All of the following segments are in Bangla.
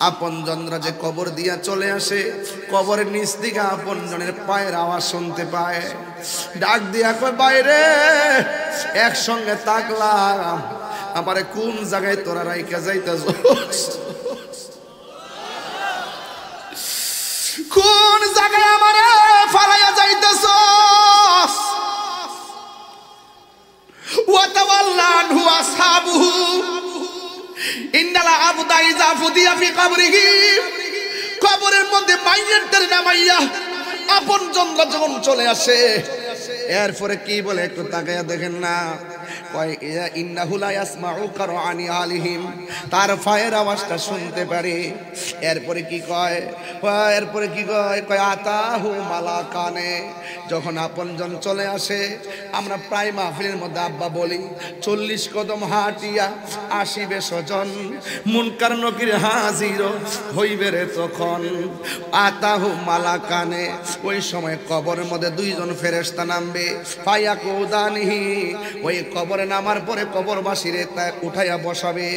আপনজনরা যে কবর দিয়া চলে আসে, কবরের নিচ দিকে আপনজনের পায়ের আওয়াজ শুনতে পায়। ডাক দিয়া কয়, বাইরে একসঙ্গে তাকলাম, আমারে কোন জায়গায় তোরা রাইখা যাইতাছ? কোন জায়গায় আমারে ফালাইয়া যাইতাছ? ওয়া তাওয়াল্লা আনহু আসহাবুহু ইন্নাল আবদা ইযা ফুদিয়া ফি কবরিহি। কবরের মধ্যে মাইয়াতের নামাইয়া আপনজনরা যখন চলে আসে, এরপরে কি বলে একটু তাকায়া দেখেন না। কয় ইন্নাহু লা ইয়াসমাউ কারআনি আলিহিম, তার পায়ের আওয়াজটা শুনতে পারে। এরপরে কি কয়? এরপরে কি কয়? কয় আতাহু মালাকানে। যখন আপনজন চলে আসে, আমরা প্রায় মাহফিলের মধ্যে আব্বা বলি 40 কদম হাঁটিয়া আসিবে স্বজন, মুনকার নকির হাজির হইবে রে তখন। আতাহু মালাকানে, ওই সময় কবরের মধ্যে দুইজন ফেরেশতা নামবে। ফায়াকুদানিহি, ওই কবরে নামার পরে কবরবাসীরে উঠাইয়া বসাবে।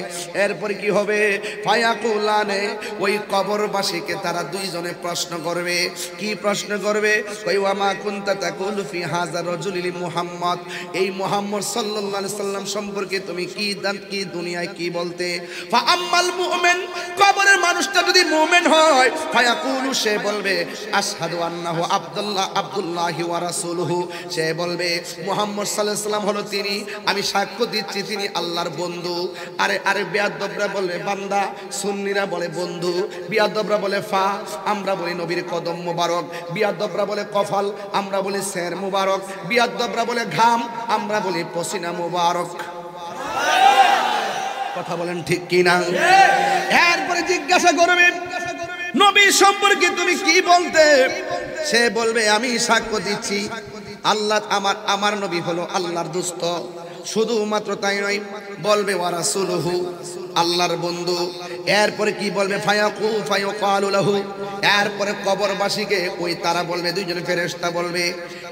এরপরে কি হবে? ফায়াকুলানে, ওই কবরবাসীকে তারা দুইজনে প্রশ্ন করবে। কি প্রশ্ন করবে? কই ওয়ামা কুনতা তাকুলু ফি হাযা রাজুলি মুহাম্মদ, এই মুহাম্মদ সাল্লাল্লাহু আলাইহি সাল্লাম সম্পর্কে তুমি কি দুনিয়ায় কি বলতে? ফা আম্মাল মুমিন, কবরের মানুষটা যদি মুমিন হয়, ফায়াকুলু, সে বলবে আশহাদু আন্নাহু আব্দুল্লাহি ওয়া রাসূলুহু, সে বলবে মুহাম্মদ সাল্লাল্লাহু আলাইহি সাল্লাম হলো তিনি, আমি সাক্ষ্য দিচ্ছি তিনি আল্লাহর বন্ধু। আরে বিয়াদবরা বলে বান্দা, সুন্নিরা বলে বন্ধু, বিয়াদবরা বলে ফা, আমরা বলি নবীর কদম মুবারক, বিয়াদবরা বলে কফাল, আমরা বলি সের মুবারক, বিয়াদবরা বলে ঘাম, আমরা বলি পসিনা মুবারক। কথা বলেন ঠিক কি না? এরপরে জিজ্ঞাসা করবে নবী সম্পর্কে তুমি কি বলতে? সে বলবে আমি সাক্ষ্য দিচ্ছি আল্লাহ, আমার নবী হলো আল্লাহর দোস্ত। শুধুমাত্র তাই নয়, বলবে ওয়া রাসূলুহু, আল্লাহর বন্ধু। এরপরে কি বলবে? ফায়াকালু লাহু, এরপরে কবরবাসীকে ওই তারা বলবে, দুইজন ফেরেশতা বলবে,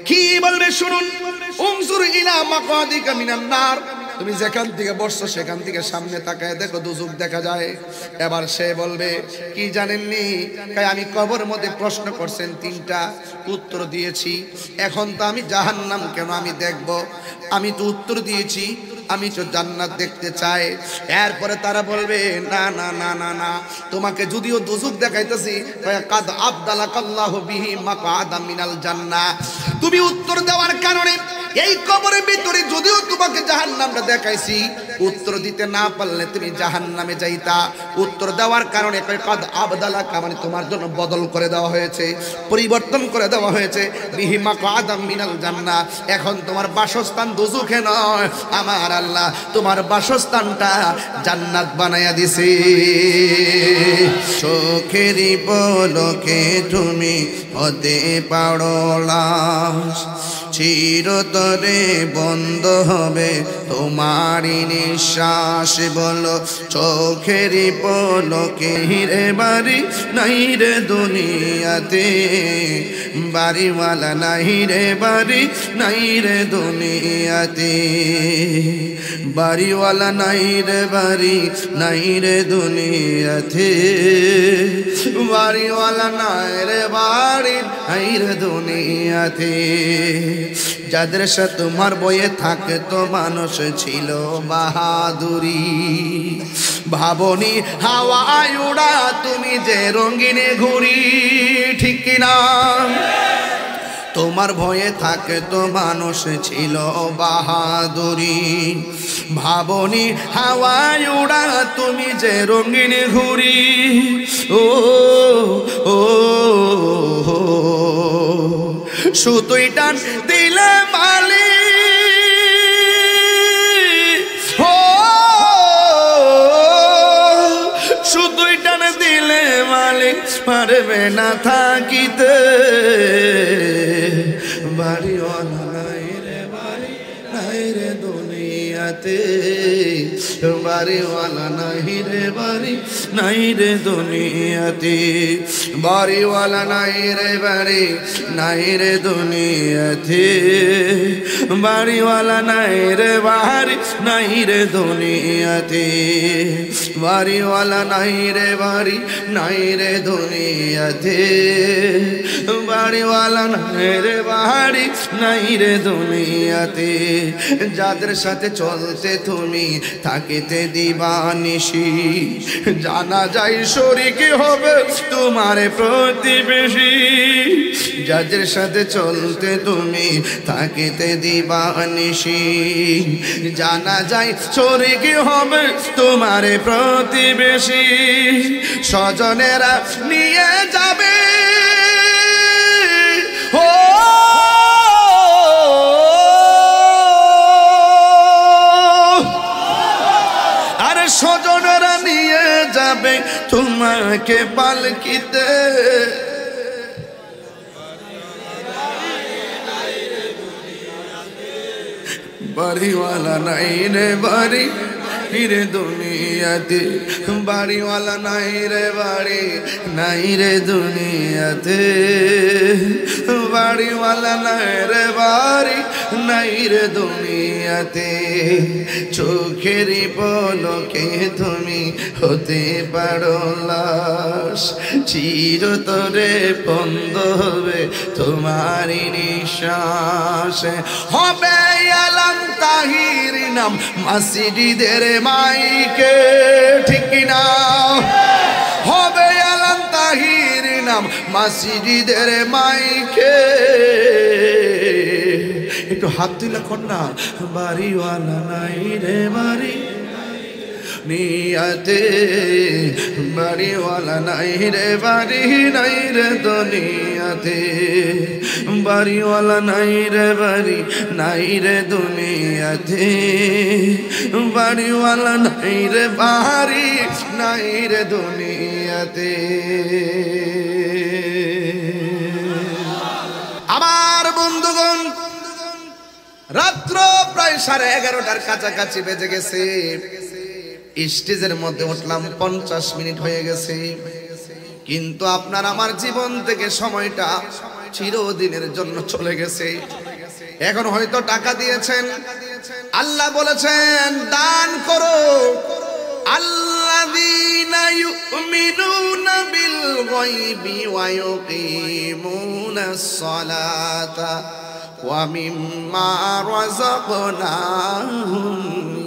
কি বলবে শুনুন, উনজুর ইলা মাকাদিকা মিনান নার, তুমি যেখান থেকে বসছো সেখান থেকে সামনে তাকায় দেখো দুজক দেখা যায়। এবার সে বলবে কি জানেননি? আমি কবরের মধ্যে প্রশ্ন করছেন 3টা, উত্তর দিয়েছি, এখন তো আমি জাহান্নাম কেন আমি দেখব? আমি তো উত্তর দিয়েছি আমি তো জান্নাত দেখতে চাই। এরপরে তারা বলবে না না না না না, তোমাকে যদিও দুজক দেখাইতেছি, কাদ আবদালাকাল্লাহু বিহি মাকআদা মিনাল জান্নাহ, তুমি উত্তর দেওয়ার কারণে এই কবরের ভিতরে যদিও তোমাকে জাহান্নামটা দেখাইছি, উত্তর দিতে না পারলে তুমি জাহান্নামে যাইতা। উত্তর দেওয়ার কারণে কাদ আবদালাকা, মানে তোমার জন্য বদল করে দেওয়া হয়েছে, পরিবর্তন করে দেওয়া হয়েছে, বিহি মাকআদা মিনাল জান্নাহ, এখন তোমার বাসস্থান দুজকে নয়, আমার আল্লাহ তোমার বাসস্থানটা জান্নাত বানায়া দিছে। চোখেরই পলকে তুমি হতে পারো লাশ, চিরতরে বন্ধ হবে তোমারই নিঃশ্বাস। বলো চোখেরই পলকে হিরে বাড়ি নাই রে দুনিয়াতে, বাড়িওয়ালা নাই রে বাড়ি নাই রে দুনিয়াতে, বাড়িওয়ালা নাই রে বাড়ি নাই রে দুনিয়াতে, বাড়িওয়ালা নাই রে বাড়ি নাই রে দুনিয়াতে। যাদের সাথে তোমার বয়ে থাকে তো মানুষ ছিল বাহাদুরি, ভাবনি হাওয়ায় উড়া তুমি যে রঙিনে ঘুরি, ঠিক কিনা? তোমার ভয়ে থাকে তো মানুষ ছিল বাহাদুরি, ভাবনি হাওয়ায় উড়া তুমি যে রঙিন ঘুরি। ও ও সুতোই টান দিলে মালি, সুতোই টান দিলে মালিক পারবে না থাকিতে, বাড়িওয়ালা নাই রে বাড়ি নাই রে দুনিয়াতে, বাড়িওয়ালা নাই রে বাড়ি নাই রে দুনিয়াতে, বাড়িওয়ালা নাই রে বাড়ি নাই রে দুনিয়াতে, বাড়িওয়ালা নাই রে বাড়ি নাই রে দুনিয়াতে, বাড়িওয়ালা নাই রে বাড়ি নাই রে দুনিয়াতে, বাড়িওয়ালা নাই রে বাড়ি নাই রে দুনিয়াতে, যাদের সাথে চলতে তুমি থাকিতে দিবানিশি, জানা যায় শরীক হবে তোমার প্রতিবেশী, যাদের সাথে চলতে তুমি থাকিতে দিবানিশি, জানা যায় শরীক হবে তোমার প্রতিবেশী, স্বজনেরা নিয়ে যাবে ও আরে স্বজনেরা নিয়ে যাবে তোমাকে পালকিতে, বাড়িওয়ালা নাই রে বাড়ি রে দুনিয়াতে, বাড়িওয়ালা নাই রে বাড়ি নাই রে দুনিয়াতে, বাড়িওয়ালা নাই রে বাড়ি নাই রে দুনিয়াতে, চোখেরই পলকে তুমি হতে পারো লাশ, চিরতরে বন্ধ হবে তোমারই নিঃশ্বাস, হবে আলম তাহির নাম মসজিদের মাইকে, ঠিক না? হবে আলম তাহির নাম মসজিদের মাইকে, একটু হাত তুলে কন্যা, বাড়িওয়ালা নাই রে বাড়ি নিয়াতে, বাড়িওয়ালা নাই রে বাড়ি নাই রে দুনিয়াতে, বাড়িওয়ালা নাই রে বাড়ি নাই রে দুনিয়াতে, বাড়িওয়ালা নাই রে বাড়ি নাই রে দুনিয়াতে। আমার বন্ধুগণ, রাত্র প্রায় 11:30টার কাছাকাছি বেজে গেছে, স্টেজের মধ্যে উঠলাম 50 মিনিট হয়ে গেছে, কিন্তু আপনার আমার জীবন থেকে সময়টা চিরদিনের জন্য চলে গেছে। এখন হয়তো টাকা দিয়েছেন, আল্লাহ বলেছেন দান করো, আল্লাযীনা ইউমিনুনা বিল গায়বি ওয়া ইউকিমুনাস সালাতা ওয়া মিম্মা রাযাকনাহুম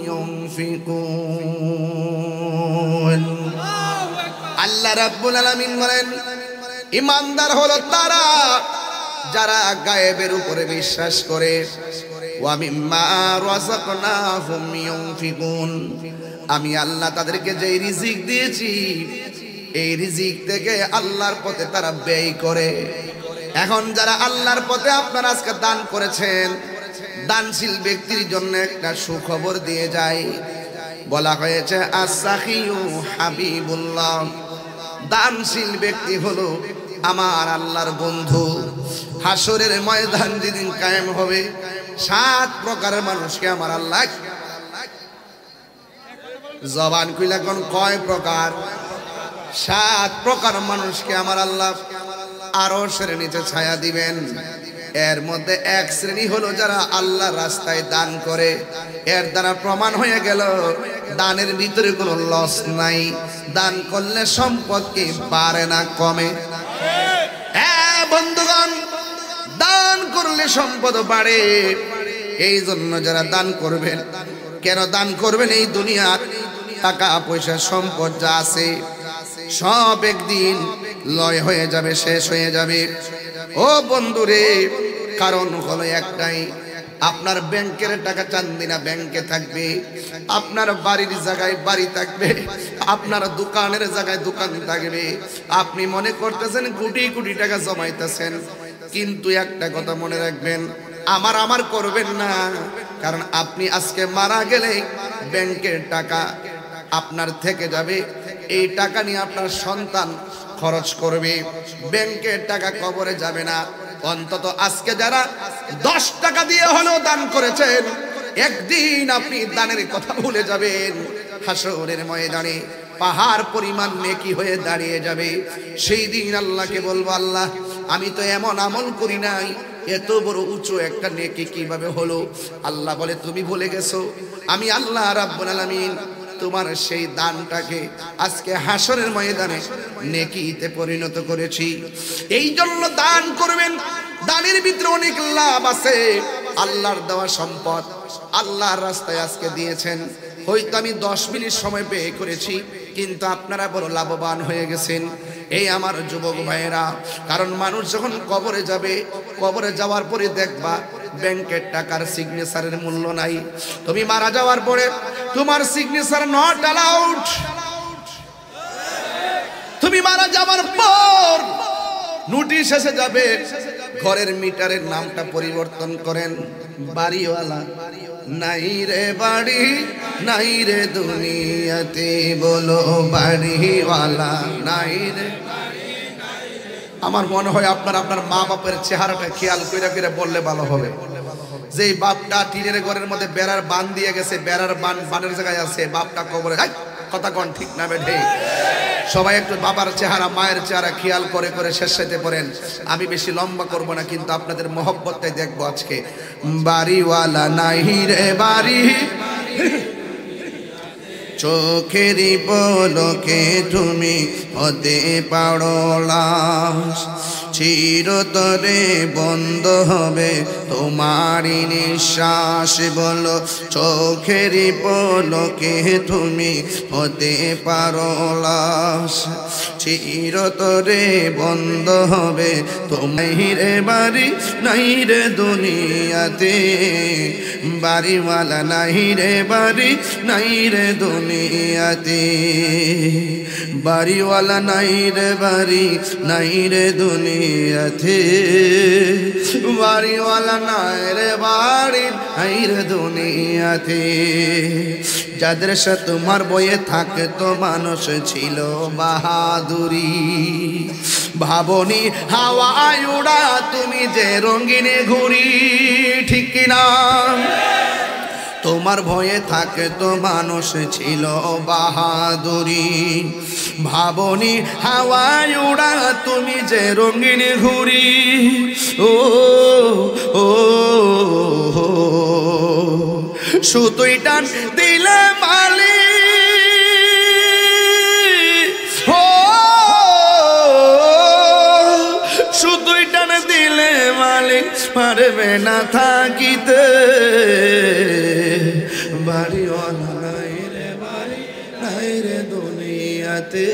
ইউনফিকুন। আল্লাহ রাব্বুল আলামিন বলেন, ঈমানদার হলো তারা যারা গায়েবের উপরে বিশ্বাস করে, ওয়া মিম্মা রাযাকনাহুম ইউনফিকুন, আমি আল্লাহ তাদেরকে যে রিজিক দিয়েছি এই রিজিক থেকে আল্লাহর পথে তারা ব্যয় করে। এখন যারা আল্লাহর পথে আপনারা আজকে দান করেছেন, দানশীল ব্যক্তির জন্য একটা সুখবর দিয়ে যায়। বলা হয়েছে আস-সাখিয়ু হাবিবুল্লাহ, দানশীল ব্যক্তি হলো আমার আল্লাহর বন্ধু। হাসরের ময়দান যেদিন কায়েম হবে, 7 প্রকারের মানুষকে আমার আল্লাহ, জবান কইলা কোন কয় প্রকার? 7 প্রকার মানুষকে আমার আল্লাহ আরশের নিচে ছায়া দিবেন। এর মধ্যে এক শ্রেণী হলো যারা আল্লাহর রাস্তায় দান করে। এর দ্বারা প্রমাণ হয়ে গেল দানের ভিতরে কোনো লস নাই, দান করলে সম্পদ কি বাড়ে না কমে? হ্যাঁ বন্ধুগণ, দান করলে সম্পদ বাড়ে। এই জন্য যারা দান করবেন, কেন দান করবেন? এই দুনিয়ার টাকা পয়সা সম্পদ যা আছে সব একদিন লয় হয়ে যাবে, শেষ হয়ে যাবে। ও বন্ধুরে, কারণ হলো একটাই, আপনার ব্যাংকের টাকা চান্দিনা ব্যাংকে থাকবে, আপনার বাড়ির জায়গায় বাড়ি থাকবে, আপনার দোকানের জায়গায় দোকান থাকবে। আপনি মনে করতেছেন কোটি কোটি টাকা জমাইতেছেন, কিন্তু একটা কথা মনে রাখবেন, আমার করবেন না। কারণ আপনি আজকে মারা গেলে ব্যাংকের টাকা আপনার থেকে যাবে, এই টাকা নিয়ে আপনার সন্তান খরচ করবে, ব্যাংকের টাকা কবরে যাবে না। অন্তত আজকে যারা 10 টাকা দিয়ে হলেও দান করেছেন, একদিন আপনি দানের কথা ভুলে যাবেন। হাসরের ময়দানে পাহাড় পরিমাণ নেকি হয়ে দাঁড়িয়ে যাবে। সেই দিন আল্লাহকে বলবো, আল্লাহ আমি তো এমন আমল করি নাই, এত বড় উঁচু একটা নেকি কিভাবে হলো? আল্লাহ বলে, তুমি ভুলে গেছো, আমি আল্লাহ রাব্বুল আলামিন তোমার সেই দানটাকে আজকে হাসরের ময়দানে নেকিতে পরিণত করেছি। এই জন্য দান করবেন। দানের ভিতরে অনেক লাভ আছে। আল্লাহর দেওয়া সম্পদ আল্লাহর রাস্তায় আজকে দিয়েছেন। হয়তো আমি 10 মিনিট সময় ব্যয় করেছি, কিন্তু আপনারা বড় লাভবান হয়ে গেছেন। এই আমার যুবক ভাইয়েরা, কারণ মানুষ যখন কবরে যাবে, কবরে যাওয়ার পরে দেখবা ব্যাংকের টাকার সিগনেচারের মূল্য নাই। তুমি মারা যাওয়ার পরে তোমার সিগনেচার নট অ্যালাউড। তুমি মারা যাওয়ার পর নোটিশ এসে যাবে, ঘরের মিটারের নামটা পরিবর্তন করেন। বাড়িওয়ালা নাই রে বাড়ি, নাই রে দুনিয়াতে, বলো বাড়িওয়ালা নাই রে। আমার মনে হয় আপনার মা বাপের চেহারাটা খেয়াল করে করে বললে ভালো হবে। যে বাপটা টিনের ঘরের মধ্যে বেড়ার বান দিয়ে গেছে, বেড়ার বানের জায়গায় আছে, বাপটা কবরে। কথা কন ঠিক না বেঠে? সবাই একটু বাবার চেহারা মায়ের চেহারা খেয়াল করে করে শেষ সাথে পড়েন। আমি বেশি লম্বা করব না, কিন্তু আপনাদের মহব্বতটাই দেখবো আজকে। বাড়িওয়ালা নাই রে বাড়ি, চোখেরই পলকে তুমি হতে পারো লাশ। চিরতরে বন্ধ হবে তোমারই নিঃশ্বাস, বলো চোখেরই পলকে তুমি হতে পারো লাশ। চিরতরে বন্ধ হবে তোমার বাড়ি, নাই রে দুনিয়াতে, বাড়িওয়ালা নাই রে বাড়ি, নাই রে দুনিয়াতে, বাড়িওয়ালা নাই রে বাড়ি, নাই রে দুনিয়াতে, বাড়িওয়ালা নাই রে বাড়ি, নাই রে দুনিয়াতে। যাদের সাথে তোমার বয়ে থাকতো মানুষ ছিল বাহাদুরি, ভাবনি হাওয়ায় উড়া তুমি যে রঙিনে ঘুরি, ঠিক কিনা? তোমার ভয়ে থাকতো মানুষ ছিল বাহাদুরি, ভাবনি হাওয়ায় উড়া তুমি যে রঙিন ঘুরি। ও ও সুতোই টান দিলে মালি, ও সুতোই টান দিলে মালিক পারবে না থাকিতে, বাড়িওয়ালা নাই রে বাড়ি, নাই রে দুনিয়াতে,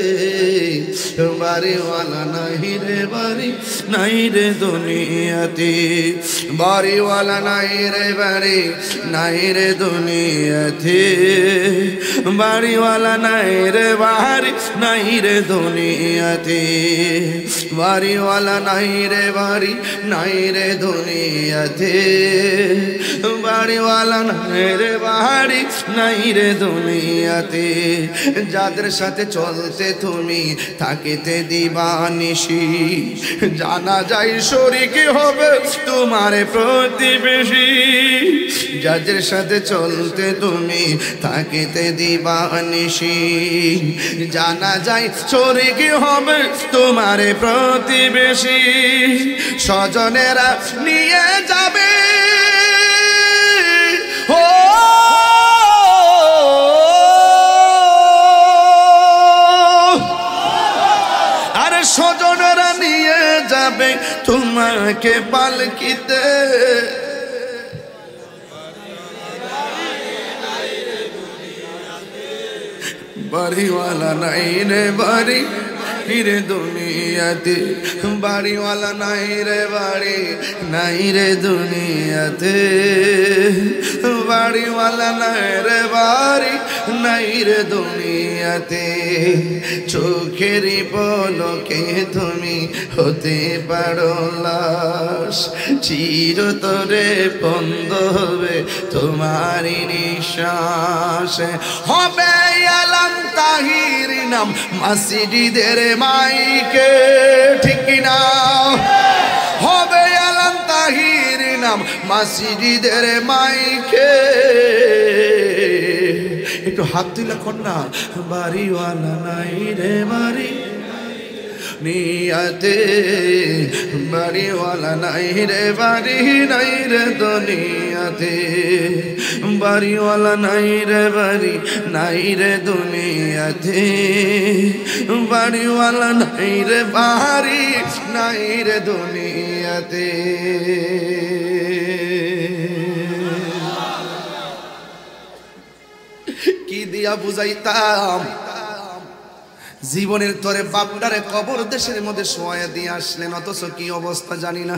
বাড়িওয়ালা নাই রে বাড়ি, নাই রে দুনিয়াতে, বাড়িওয়ালা নাই রে বাড়ি, নাই রে দুনিয়াতে, বাড়িওয়ালা নাই রে বাড়ি, নাই রে দুনিয়াতে, বাড়িওয়ালা নাই রে বাড়ি, নাই রে দুনিয়াতে, বাড়িওয়ালা নাই রে বাড়ি, নাই রে দুনিয়াতে। যাদের সাথে চলতে তুমি থাকিতে দিবানিশি, জানা যায় শরীক হবে তোমার প্রতিবেশী। যাদের সাথে চলতে তুমি থাকিতে দিবানিশি, জানা যায় শরীক হবে তোমার প্রতিবেশী। স্বজনেরা নিয়ে যাবে, ও আরে স্বজনেরা নিয়ে যাবে তোমাকে পালকিতে, বাড়িওয়ালা নাই রে বাড়ি, রে দুনিয়াতে, বাড়িওয়ালা নাই রে বাড়ি, নাই রে দুনিয়াতে, বাড়িওয়ালা নাই রে বাড়ি, নাই রে দুনিয়াতে। চোখেরই পলকে তুমি হতে পারো লাশ, চিরতরে বন্ধ হবে তোমারই নিঃশ্বাস। হবে আলম তাহির নাম মসজিদের মাইকে, ঠিক না? হবে আলম তাহির নাম মসজিদের মাইকে। একটু হাত তুলে কন্যা, বাড়িওয়ালা নাই রে বাড়ি, নিয়াতে বাড়িওয়ালা নাই রে বাড়ি নাই রে দুনিয়াতে বাড়িওয়ালা নাই রে বাড়ি নাই রে দুনিয়াতে বাড়িওয়ালা নাই রে বাড়ি নাই রে দুনিয়াতে কি দিয়া বুঝাইতাম জীবনের তরে বাপটারে কবর দেশের মধ্যে শোয়া দিয়ে আসলেন অথচ কি অবস্থা জানি না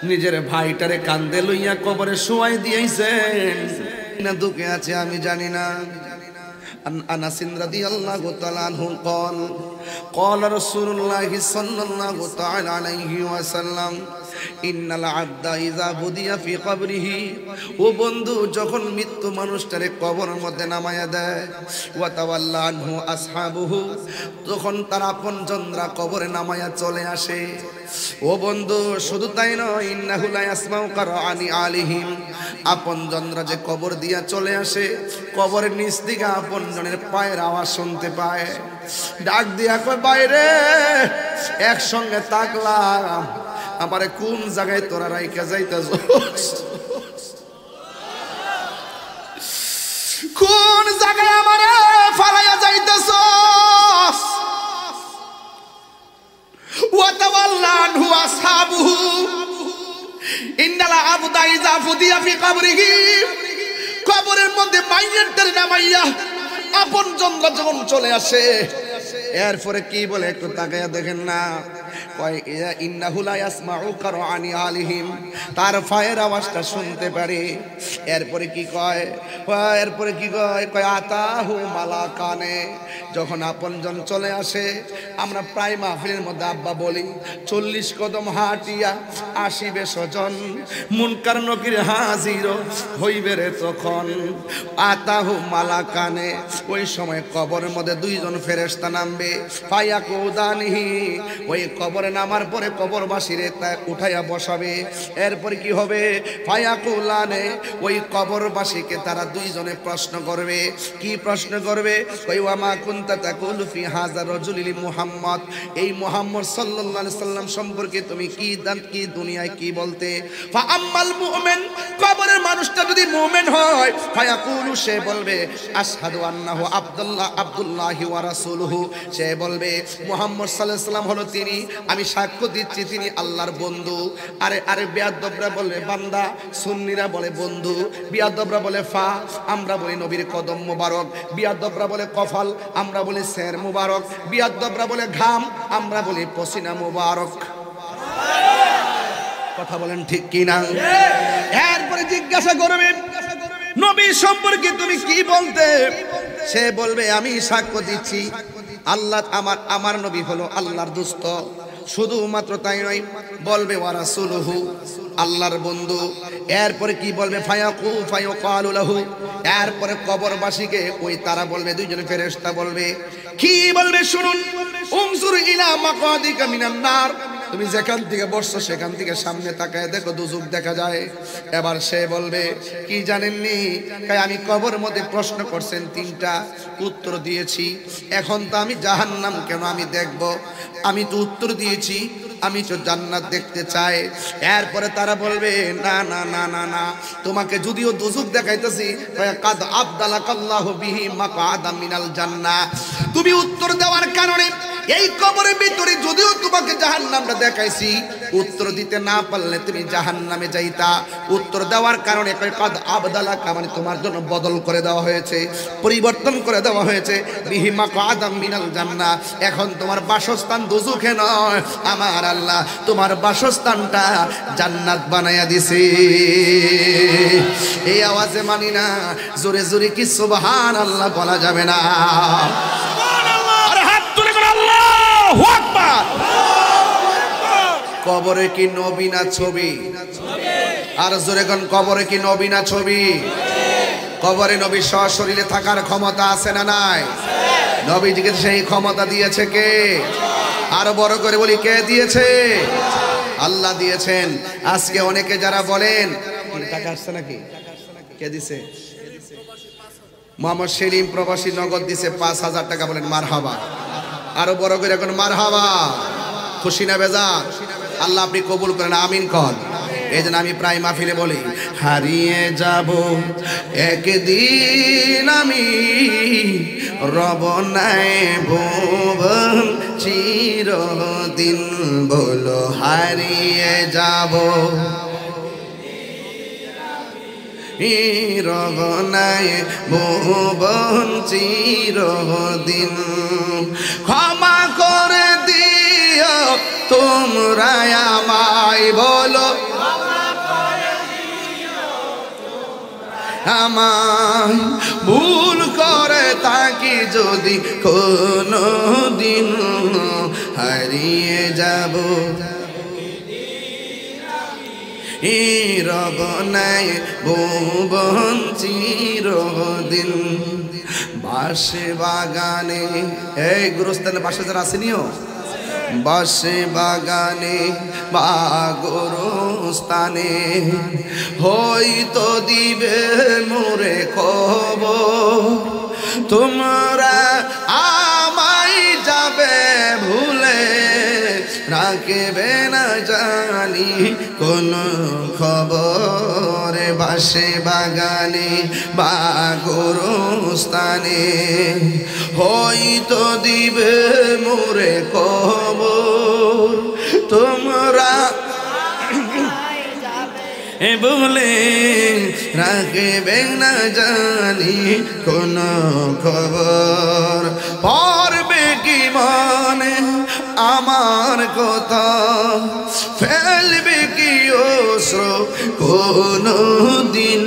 নিজের ভাইটারে কান্দে লইয়া কবরে শোয়াই দিয়েছেন না দুঃখে আছে আমি জানি না আনাস রাদিয়াল্লাহু তাআলা আনহু قال رسول الله صلى الله تعالى عليه وسلم ইন্নাল আবদা ইযা বুদিয়া ফি কবরিহি ও বন্ধু যখন মৃত্যু মানুষটারে কবরের মধ্যে নামায়া দেয় ওয়া তাওয়াল্লা আনহু আসহাবুহু তখন তার আপনজনরা কবরে নামায়া চলে আসে ও বন্ধু শুধু তাই নয় ইন্নাহু লা ইয়াসমাউ কারআনি আলিহিম আপনজনরা যে কবর দিয়া চলে আসে কবরের নিচ থেকে আপনজনের পায়ের আওয়াজ শুনতে পায় ডাক দিয়া কয় বাইরে একসঙ্গে তাকলাম আমারে কোন জায়গায় তোরা রাইখা যাইতাছ কোন জায়গায় আমারে ফালাইয়া যাইতাছ ওয়া তাওয়াল্লা আনহু আসহাবুহু ইন্নাল আবদা ইযা ফুদিয়া ফি কবরিহি কবরের মধ্যে মাইয়াতের নামাইয়া আপনজনরা যখন চলে আসে এরপরে কি বলে একটু তাকায়া দেখেন না ইন্নাহু লা ইয়াসমাউ কারআনি আলিহিম তার পায়ের আওয়াজটা শুনতে পারে এরপরে কি কয় কয় আতাহু মালাকানে যখন আপনজন চলে আসে আমরা প্রায় মাহফিলের মধ্যে আব্বা বলি 40 কদম হাঁটিয়া আসিবে স্বজন মুনকার নকির হাজির হইবে রে তখন আতাহু মালাকানে ওই সময় কবরের মধ্যে দুইজন ফেরেশতা নামবে ফায়াকুদানিহি ওই কবরে নামার পরে কবরবাসীরে তা উঠাইয়া বসাবে এরপরে কি হবে ফায়াকুলানে ওই কবরবাসীকে তারা দুইজনে প্রশ্ন করবে কি প্রশ্ন করবে কই ওয়ামা কুনতা তাকুলু ফি হাযা রাজুলি মুহাম্মদ এই মুহাম্মদ সাল্লাল্লাহু আলাইহি সাল্লাম সম্পর্কে তুমি কি দুনিয়ায় কি বলতে ফা আম্মাল মুমিন কবরের মানুষটা যদি মুমিন হয় ফায়াকুলু সে বলবে আশহাদু আন্নাহু আব্দুল্লাহি ওয়া রাসূলুহু সে বলবে মুহাম্মদ সাল্লাল্লাহু আলাইহি সাল্লাম হলো তিনি আমি সাক্ষ্য দিচ্ছি তিনি আল্লাহর বন্ধু আরে বিয়াদবরা বলে বান্দা সুন্নিরা বলে বন্ধু বিয়াদবরা বলে ফা আমরা বলি নবীর কদম মোবারক বিয়াদবরা বলে কফাল আমরা বলি সের মোবারক বিয়াদবরা বলে ঘাম আমরা বলি পসিনা মোবারক কথা বলেন ঠিক কি না এরপরে জিজ্ঞাসা করবে নবী সম্পর্কে তুমি কি বলতে সে বলবে আমি সাক্ষ্য দিচ্ছি আল্লাহ আমার নবী হলো আল্লাহর দোস্ত শুধুমাত্র তাই নয় বলবে ওয়া রাসূলুহু আল্লাহর বন্ধু এরপরে কি বলবে ফায়াকালু লাহু এরপরে কবরবাসীকে ওই তারা বলবে দুইজন ফেরেশতা বলবে কি বলবে শুনুন উনজুর ইলা মাকাদিকা মিনান নার তুমি যেখান থেকে বসছো সেখান থেকে সামনে তাকায় দেখো দুজক দেখা যায় এবার সে বলবে কি জানেননি আমি কবরের মধ্যে প্রশ্ন করছেন তিনটা উত্তর দিয়েছি এখন তো আমি জাহান্নাম কেন আমি দেখব আমি তো উত্তর দিয়েছি আমি তো জান্নাত দেখতে চাই এরপরে তারা বলবে না না না না না তোমাকে যদিও দুজক দেখাইতেছি কাদ আবদালাকাল্লাহু বিহি মাকআদা মিনাল জান্নাহ তুমি উত্তর দেওয়ার কারণে এই কবরের ভিতরে যদিও তোমাকে জাহান্নামটা দেখাইছি উত্তর দিতে না পারলে তুমি জাহান্নামে যাইতা উত্তর দেওয়ার কারণে কাদ আবদালাকা মানে তোমার জন্য বদল করে দেওয়া হয়েছে পরিবর্তন করে দেওয়া হয়েছে বিহি মাকআদা মিনাল জান্নাহ এখন তোমার বাসস্থান দোজখে নয় আমার আল্লাহ তোমার বাসস্থানটা জান্নাত বানায়া দিছে এই আওয়াজে মানি না জোরে জোরে কি সুবহানাল্লাহ বলা যাবে না আল্লাহু আকবার কবরে কি নবী না ছবি আর জোরে কোন কবরে কি নবী না ছবি কবরে নবী সশরীরে থাকার ক্ষমতা আছে না নাই নবীজিকে সেই ক্ষমতা দিয়েছে কে আরো বড় করে বলি কে দিয়েছে আল্লাহ দিয়েছেন আজকে অনেকে যারা বলেন টাকা আসছে নাকি কে দিছে মোহাম্মদ সেলিম প্রবাসী নগদ দিছে ৫,০০০ টাকা বলেন মারহাবা আরো বড় করে এখন মারহাবা। খুশি না বেজার? আল্লাহ আপনি কবুল করেন, আমিন কর। এই জন্য আমি প্রায় মাহফিলে বলি, হারিয়ে যাব একদিন আমি, রব নাই ভুবন চিরদিন। বলো হারিয়ে যাব, রব নাই ভুবন চিরদিন। ক্ষমা করে দিও তোমরা আমায়, বলো আমায় ভুল করে থাকি যদি কোনো দিন, হারিয়ে যাব রব নাই ভুবন চিরদিন। বাসে বাগানে, এই গুরুস্থানে বাসে যারা আসেনিও, বাসে বাগানে বা গোরস্থানে হয়তো দিবে মোরে খবর, তোমরা আমায় যাবে ভুলে, রাখবে না জানি কোন খবর। বাসে বাগানে বা গোরস্থানে হয়তো দিবে মোরে খবর, তোমরা বলে রাখবে না জানি কোন খবর। পড়বে কি মনে আমার কথা, ফেলবে কি অশ্র কোন দিন,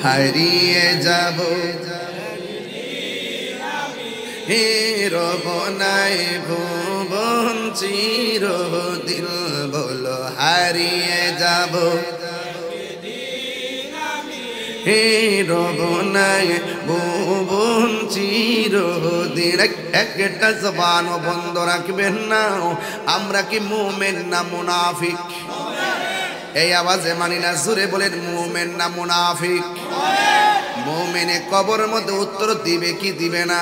হারিয়ে যাব রব নাই ভুবন চিরদিন। বলো হারিয়ে যাব রব নাই ভুবন চিরদিন। একটা জবান বন্ধ রাখবেন না, আমরা কি মুমিন না মুনাফিক? এই আওয়াজে মানি না, জোরে বলেন মুমিন না মুনাফিক? মুমিনে কবরের মধ্যে উত্তর দিবে কি দিবে না?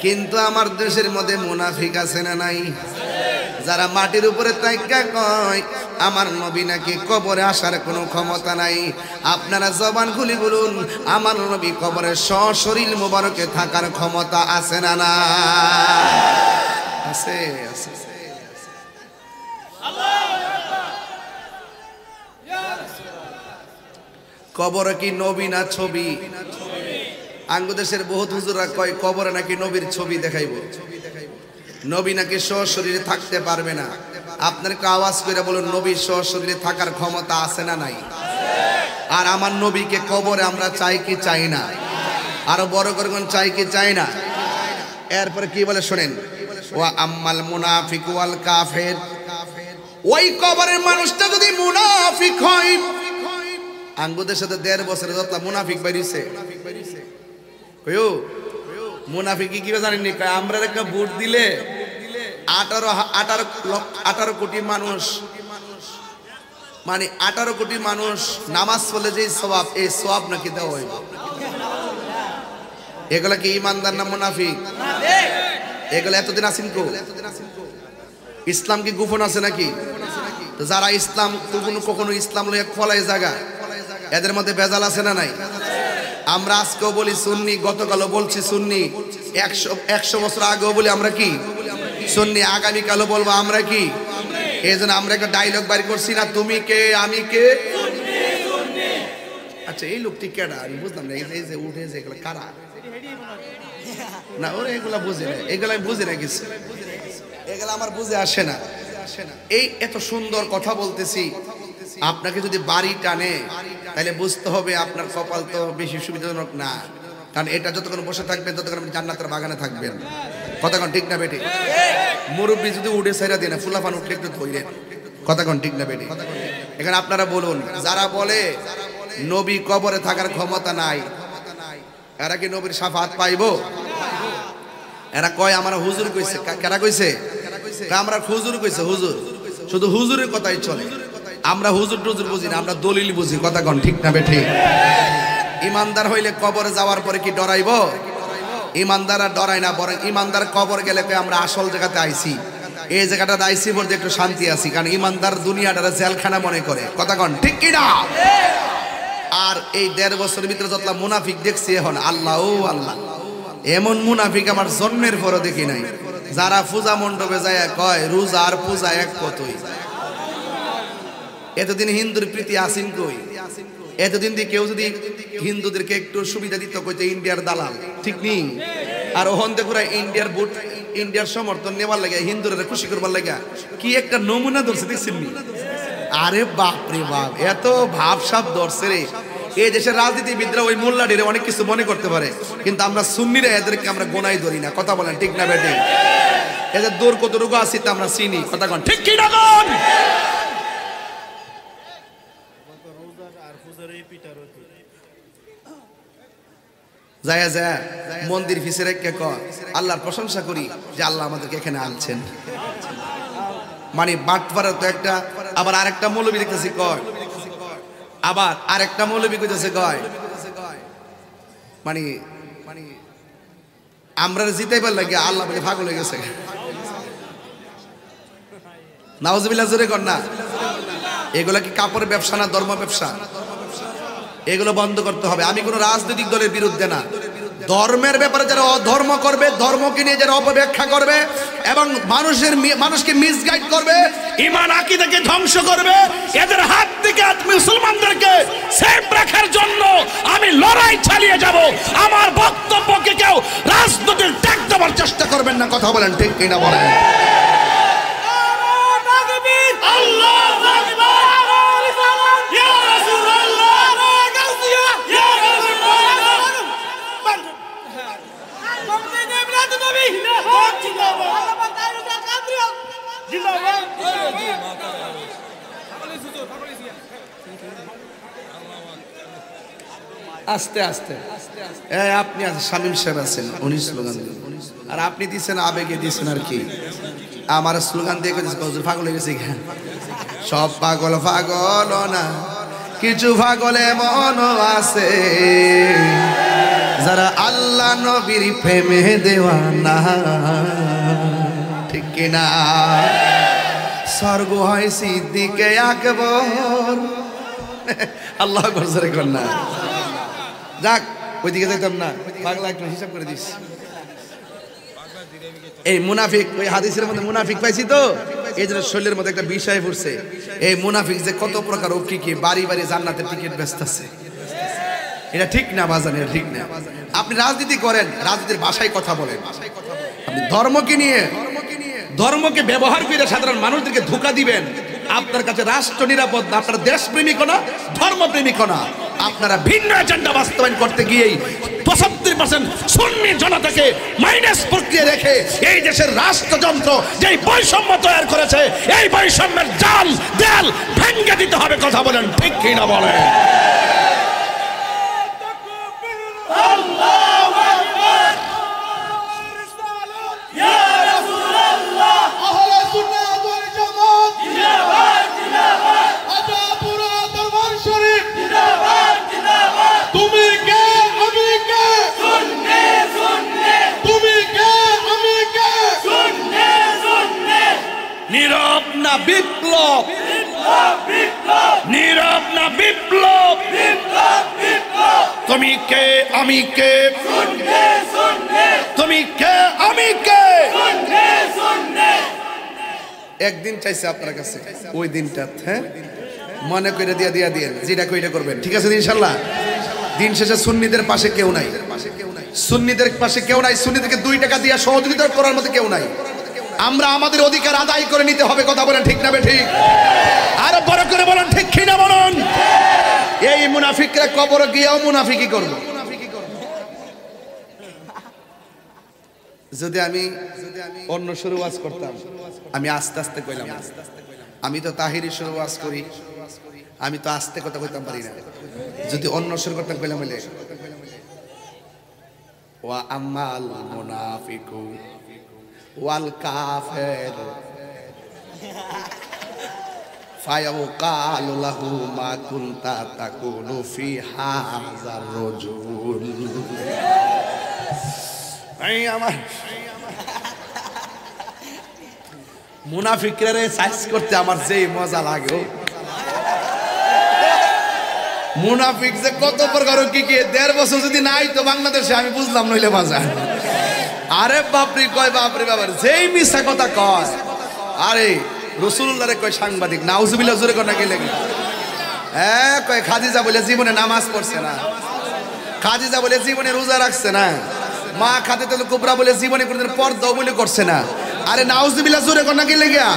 কিন্তু আমার দেশের মধ্যে মুনাফিক আছে না নাই? যারা মাটির উপরে তাইকা কয় আমার নবী নাকি কবরে আসার কোনো ক্ষমতা নাই। আপনারা জবান খুলে বলুন, আমার নবী কবরে সশরীর মোবারকে থাকার ক্ষমতা আছে না না? আছে, আছে। কবরে কি নবী না ছবি? আঙ্গুদেশের বহুত হুজুরা কয় কবরে নাকি নবীর ছবি দেখাইব, নবী নাকি সশরীরে থাকতে পারবে না। আপনাকে আওয়াজ করে বলুন, নবীর সশরীরে থাকার ক্ষমতা আছে না নাই? আর আমার নবীকে কবরে আমরা চাই কি চাই না? আরো বড় করে চাই কি চাই না? এরপরে কি বলে শোনেন, ওয়া আম্মাল মুনাফিক ওয়াল কাফির, ওই কবরের মানুষটা যদি মুনাফিক হয়, আঙ্গুদের সাথে 1.5 বছরে যত মুনাফিক বেরিয়েছে, কইও মুনাফিক কি জানেননি? আমরা একটা ভোট দিলে 18 কোটি মানুষ, মানে 18 কোটি মানুষ নামাজ পড়লে যে সওয়াব, এই সওয়াব নাকি দেওয়া হয়। এগুলা কি ইমানদার না মুনাফিক? এগুলা এতদিন আছেন কো? ইসলাম কি গোপন আছে নাকি? তো যারা ইসলাম কখনো ইসলাম লইয়া খোলায় জায়গা, এদের মধ্যে ভেজাল আছে না নাই? আমরা আজকেও বলি সুন্নি, গতকালও বলছি সুন্নি, 100 বছর আগেও বলি আমরা কি সুন্নি, আগামীকালও বলবো আমরা কি। এই জন্য আমরা একটা ডায়লগ বাড়ি করছি না, তুমি কে আমি কে। আচ্ছা এই লোকটি কেডা আমি বুঝলাম না, এই যে উঠে যে এগুলো কারা না, ওরা এগুলা বুঝে না, এগুলা আমি বুঝি না কিছু, এগুলা আমার বুঝে আসে না। এই এত সুন্দর কথা বলতেছি, আপনাকে যদি বাড়ি টানে তাহলে বুঝতে হবে আপনার কপাল তো বেশি সুবিধাজনক না, কারণ এটা যতক্ষণ বসে থাকবেন ততক্ষণ আপনি জান্নাতের বাগানে থাকবেন। কতক্ষণ ঠিক না বেটি? মুরব্বী যদি উঠে সাইরা দেন, ফুলাফান উঠলে একটু ধইরেন। কতক্ষণ ঠিক না বেটি? এখানে আপনারা বলুন, যারা বলে নবী কবরে থাকার ক্ষমতা নাই, এরা কি নবীর শাফাত পাইবো? এরা কয় আমার হুজুর কইছে। কারা কইছে? আমরা হুজুর কইছে। হুজুর শুধু হুজুরের কথাই চলে, আমরা হুজুর টুজুর বুঝি না, আমরা দলিল বুঝি। কতক্ষণ ঠিক না বেটি? ইমানদার হইলে কবরে যাওয়ার পরে কি ডরাইব? ইমানদাররা ডরায় না, বরং ইমানদার কবর গেলে আমরা আসল জায়গাতে আইছি, এই জায়গাটা আইছি বলতে একটু শান্তি আছি, কারণ ইমানদার দুনিয়াটা জেলখানা মনে করে। কথা কন ঠিক কিনা? আর এই 1.5 বছরের ভিতরে যতলা মুনাফিক দেখছি এখন, আল্লাহ ও আল্লাহ, এমন মুনাফিক আমার জন্মের পরও দেখি নাই। যারা পূজা মণ্ডপে যায় কয় রোজা আর পূজা এক কতই। এতদিন হিন্দুর প্রীতি আসিন কই? এতদিন দিয়ে কেউ যদি হিন্দুদেরকে একটু সুবিধা দিত কইতে ইন্ডিয়ার দালাল, ঠিক নেই? আর ওখান থেকে ইন্ডিয়ার ভোট, ইন্ডিয়ার সমর্থন নেবার লাগে, হিন্দুরা খুশি করবার লাগে কি একটা নমুনা ধরছে দেখছেন নি? আরে বাপ রে বাপ, এত ভাবসাব ধরছে রে। এই দেশের রাজনীতিবিদরা ওই মোল্লাডিরে অনেক কিছু মনে করতে পারে, কিন্তু আমরা সুন্নিরা এদেরকে আমরা গোনাই ধরি না। কথা বলেন ঠিক না বেটে? এদের দূর কতটুকু আছি তা আমরা চিনি। কথা কন ঠিক কি না? কন যায় যায় মন্দির ফিসের আল্লাহর প্রশংসা করি যে আল্লাহ আমাদেরকে এখানে আনছেন। মানে বাটপাড়া তো একটা, আবার আরেকটা মৌলবী দেখতেছি কয়, আবার আরেকটা মৌলবী কইতেছে কয় মানে আমরা জিতাইবার লাগে আল্লাহ বলে পাগল হয়ে গেছে। নাউজুবিল্লাহ জোরে কর না। এগুলা কি কাপড়ের ব্যবসা না ধর্ম ব্যবসা? এগুলো বন্ধ করতে হবে। আমি কোনো রাজনৈতিক দলের বিরুদ্ধে না, ধর্মের ব্যাপারে যারা অধর্ম করবে, ধর্মকে নিয়ে যারা অপব্যাখ্যা করবে এবং মানুষকে মিসগাইড করবে, ঈমান আকীদাকে ধ্বংস করবে, এদের হাত থেকে মুসলমানদেরকে সেফ রাখার জন্য আমি লড়াই চালিয়ে যাব। আমার বক্তব্যকে কেউ রাজনৈতিক ট্যাগ দেওয়ার চেষ্টা করবেন না। কথা বলেন ঠিক কিনা বলেন? আস্তে আস্তে আপনি শামীম সাহেব আছেন, উনি স্লোগান দিলেন, আর আপনি দিচ্ছেন আবেগে দিচ্ছেন। আর কি আমার স্লোগান দিয়ে পাগল হয়ে গেছে। সব পাগল পাগল না, কিছু পাগল এমন আছে যারা আল্লাহ নবীর প্রেমে দেওয়ানা। ঠিক কিনা? স্বর্গ হয় সিদ্দিকে আকবর। আল্লাহ গজরে কর না। যাক, ওইদিকে যাইতাম না, পাগলা একটু হিসাব করে দিস। এই মুনাফিক, ওই হাদিসের মধ্যে মুনাফিক পাইছি তো, এই জন্য শরীরের মধ্যে একটা বিষয় পড়ছে। এই মুনাফিক যে কত প্রকার, ও কি কি বাড়ি বাড়ি জান্নাতের টিকিট ব্যস্ত আছে। এটা ঠিক না বাজান, এটা ঠিক না। আপনি রাজনীতি করেন, রাজনীতির ভাষায় কথা বলেন। আপনি ধর্মকে নিয়ে, ধর্মকে ব্যবহার করে সাধারণ মানুষদেরকে ধোঁকা দিবেন, আপনার কাছে রাষ্ট্র নিরাপদ না, আপনার দেশপ্রেমিক না, ধর্মপ্রেমিক না। আপনারা ভিন্ন এজেন্ডা বাস্তবায়ন করতে গিয়েই 75% সুন্নি জনতাকে মাইনাস প্রক্রিয়া রেখে এই দেশের রাষ্ট্রযন্ত্র যেই বৈষম্য তৈরি করেছে, এই বৈষম্যের জাল দেয়াল ভেঙে দিতে হবে। কথা বলেন ঠিক কি না বলেন? নীরব না বিপ্লব, নীরব না বিপ্লব, তুমি কে আমি কে, তুমি কে আমি কে। একদিন চাইছে আপনার কাছে, ওই দিনটা হ্যাঁ মনে করে দিয়া দিয়ে যেটা কইটা করবেন, ঠিক আছে ইনশাল্লাহ। দিন শেষে সুন্নিদের পাশে কেউ নাই, সুন্নিদের পাশে কেউ নাই, সুন্নিদেরকে 2 টাকা দিয়ে সহযোগিতা করার মতো কেউ নাই। আমরা আমাদের অধিকার আদায় করে নিতে হবে। কথা বলেন ঠিক না ঠিক? আরো বড় করে বলেন ঠিক কি না বলেন? এই মুনাফিকরা কবরে গিয়েও মুনাফিকি করবে। যদি আমি অন্য শুরু ওয়াজ করতাম, আমি আস্তে আস্তে কইলাম, আমি তো তাহিরি শুরু ওয়াজ করি, আমি তো আস্তে কথা কইতাম পারি না। যদি অন্য শুরু করতাম কইলাম বলে ওয়া আমাল মুনাফিকু ওয়াল কাফির ফায়াকালু লাহু মা কুনতা তাকুলু ফি হাযার রাজুল। আমার মুনাফিকরে সাইজ করতে আমার যেই মজা লাগে, মুনাফিক যে কত প্রকার কি কি 1.5 বছর যদি নাই তো বাংলাদেশে আমি বুঝলাম নইলে মজা। আরে বাপরে কয় বাপরে বাবার যেই মিছা কথা কয়, আরে রাসূলুল্লাহরে কয় সাংবাদিক, নাউজুবিল্লাহ জোরে কয় না গেলে কয় খাদিজা বলে জীবনে নামাজ পড়ছে না, খাদিজা বলে জীবনে রোজা রাখছে না, মা খাদিজাতুল কুবরা বলে জীবনে কোনদিন পর্দাও বলে করছে না। আরে নাউজুবিল্লাহ জোরে কয় না গেলে গিয়া,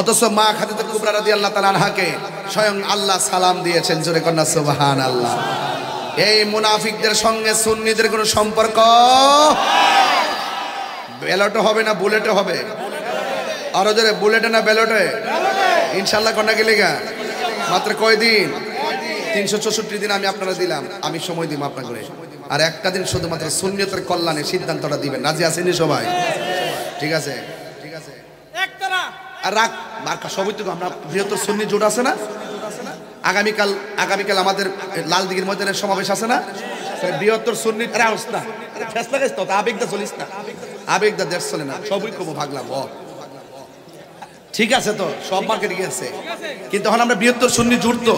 অথচ মা খাদিজাতুল কুবরা রাদিয়াল্লাহু তাআলা আনহাকে স্বয়ং আল্লাহ সালাম দিয়েছেন, জোরে কন্যা সুবহানাল্লাহ। এই মুনাফিকদের সঙ্গে সুন্নিদের কোনো সম্পর্ক, ব্যালটে হবে না বুলেটে হবে, আরো জোরে বুলেটে না ব্যালটে, ইনশাআল্লাহ কন্যা গেলে গা। মাত্র কয়দিন, 364 দিন আমি আপনারা দিলাম, আমি সময় দিব আপনাকে, আর একটা দিন শুধুমাত্র সুন্নিয়তের কল্যাণে সিদ্ধান্তটা দিবেন। রাজি আছেন সবাই? ঠিক আছে, ঠিক আছে। আর রাখ মার্কা সবই তো আমরা বৃহত্তর সুন্নি জোট আছে না, আগামীকাল আমাদের লালদিঘির ময়দানের সমাবেশ আছে না, বৃহত্তর সুন্নি রাউস না ফেসলা গেছ তো আবেগদা চলিস না, আবেগদা দেশ চলে না, সবই কম ভাগলাম। ঠিক আছে তো সব মার্কেট গিয়েছে, কিন্তু এখন আমরা বৃহত্তর সুন্নি জোট তো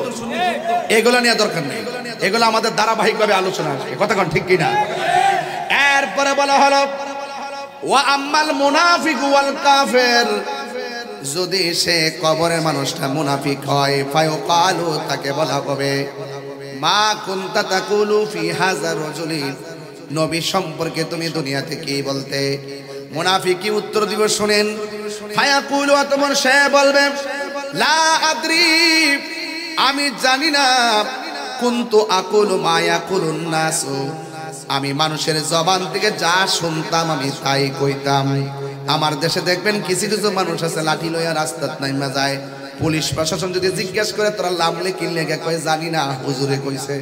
এগুলো নিয়ে দরকার নেই, এগুলো আমাদের ধারাবাহিকভাবে আলোচনা আসবে, কথা কোন ঠিক কিনা? এরপরে বলা হলো ওয়া আম্মাল মুনাফিক ওয়াল কাফির, যদি সে কবরের মানুষটা মুনাফিক হয়, ফায়ুকালু তাকে বলা হবে মা কুনতা তাকুলু ফি হাযা রাজুলিন, নবী সম্পর্কে তুমি দুনিয়াতে কি বলতে? মুনাফিক কি উত্তর দিব শুনেন, ফায়াকুলু আতমন সে বলবে লা আদরি, আমি জানি না, কুনতু আকুলু মা ইয়াকুলুন নাসু, আমি মানুষের জবান থেকে যা শুনতাম আমি তাই কইতাম। আমার দেশে দেখবেন কিছু কিছু মানুষ আছে লাঠি লইয়া রাস্তাত নাইমা যায়, পুলিশ প্রশাসন যদি জিজ্ঞেস করে তোরা লাভলে কিনলে গে, কয় জানি না হুজুরে কইছে,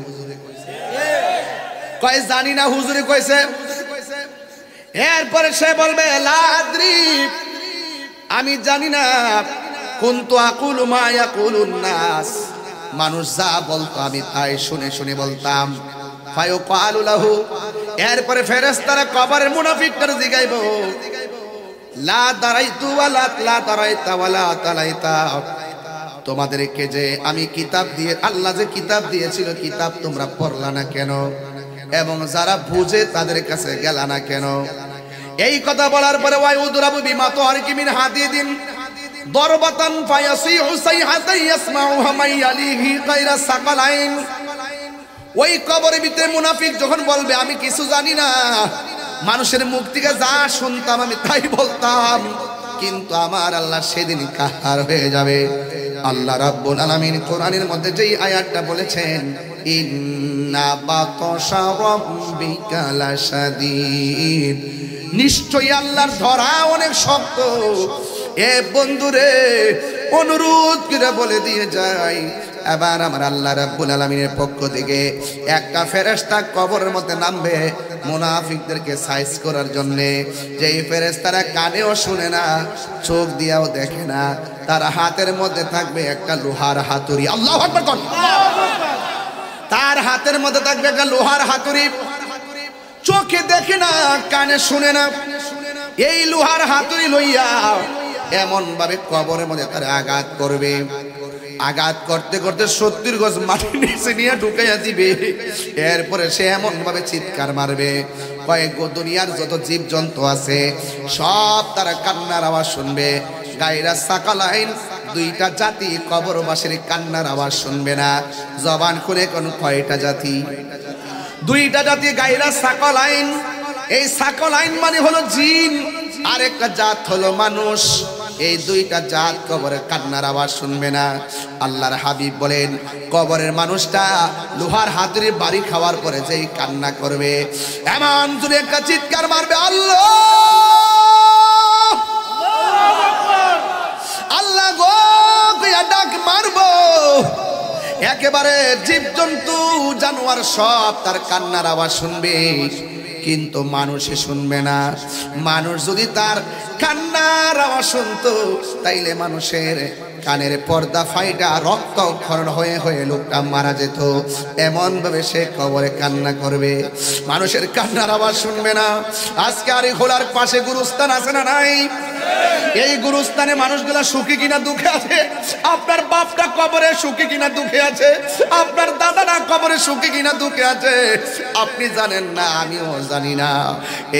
কয় জানি না হুজুরে কইছে। এরপরে সে বলবে লা আদরি, আমি জানি না, কুনতু আকুলু মা ইয়াকুলুন নাস, মানুষ যা বলতো আমি তাই শুনে শুনে বলতাম। ফায়ুকালু লাহু, এরপরে ফেরেশতারা কবরের মুনাফিকদের জিগাইব লা দারাইতু ওয়ালা লা দারাইতা ওয়ালা তালাইতা, তোমাদেরকে যে আমি কিতাব দিয়ে, আল্লাহ যে কিতাব দিয়েছিল কিতাব তোমরা পড়লা না কেন, এবং যারা বুঝে তাদের কাছে গেলা না কেন? এই কথা বলার পরে ওয়াই উদরাবু বিমা তুআরকি মিন হাদিদিন দরবাতান ফায়াসিহু সাইহাতান ইয়াসমাউহা মান ইয়ালিহি গায়রা সাকালাইন, ওই কবরের ভিতরে মুনাফিক যখন বলবে আমি কিছু জানি না, মানুষের মুখ থেকে যা শুনতাম আমি তাই বলতাম, কিন্তু আমার আল্লাহ সেদিন কাহার হয়ে যাবে। আল্লাহ রাব্বুল আলামিন কোরআনের মধ্যে যেই আয়াতটা বলেছেন ইন্না বাতশা রাব্বিকা লাশাদীদ, নিশ্চয়ই আল্লাহর ধরা অনেক শক্ত। এ বন্ধুরে অনুরোধ করে বলে দিয়ে যাই, এবার আমার আল্লাহ রাব্বুল আলামিনের পক্ষ থেকে একটা ফেরেশতা কবরের মধ্যে নামবে মুনাফিকদেরকে সাইজ করার জন্য। যেই ফেরেশতারা কানেও শুনে না, চোখ দিয়েও দেখে না, তার হাতের মধ্যে থাকবে একটা লোহার হাতুড়ি। আল্লাহু আকবার কোন, তার হাতের মধ্যে থাকবে একটা লোহার হাতুড়ি, চোখে দেখে না, কানে শুনে না, এই লোহার হাতুড়ি লইয়া এমন ভাবে কবরের মধ্যে তার আঘাত করবে, আঘাত করতে করতে 70 গজ মাটি নিচে নিয়ে ঢুকাইয়া দিবে। এরপরে সে এমন ভাবে চিৎকার মারবে, কয়েক দুনিয়ার যত জীব জন্তু আছে সব তারা কান্নার আওয়াজ শুনবে। গায়রা সাকালাইন, দুইটা জাতি কবরবাসীর কান্নার আওয়াজ শুনবে না। জবান খুলে কোন কয়টা জাতি? দুইটা জাতি, গায়রা সাকালাইন। এই সাকালাইন মানে হলো জিন, আর একটা জাত হলো মানুষ। এই দুইটা জাত কবরের কান্নার আওয়াজ শুনবে না। আল্লাহর হাবিব বলেন কবরের মানুষটা লোহার হাতুড়ি বাড়ি খাওয়ার পরে যেই কান্না করবে, এমন জোরে একটা চিৎকার মারবে, আল্লাহ আল্লাহ গো কইয়া ডাক মারবো, একেবারে জীবজন্তু জানোয়ার সব তার কান্নার আওয়াজ শুনবে, কিন্তু মানুষে শুনবে না। মানুষ যদি তার কান্নার আওয়াজ শুনতো তাইলে মানুষের কানের পর্দা ফাইটা রক্তক্ষরণ হয়ে হয়ে লোকটা মারা যেত। এমন ভাবে সে কবরে কান্না করবে, মানুষের কান্নার আওয়াজ শুনবে না। আজকে আরি খোলার পাশে গুরুস্থান আছে না নাই? এই গুরুস্থানে মানুষগুলা সুখী কিনা দুঃখে আছে? আপনার বাপটা কবরে সুখী কিনা দুঃখে আছে? আপনার দাদারা কবরে সুখী কিনা দুঃখে আছে? আপনি জানেন না, আমিও জানি না।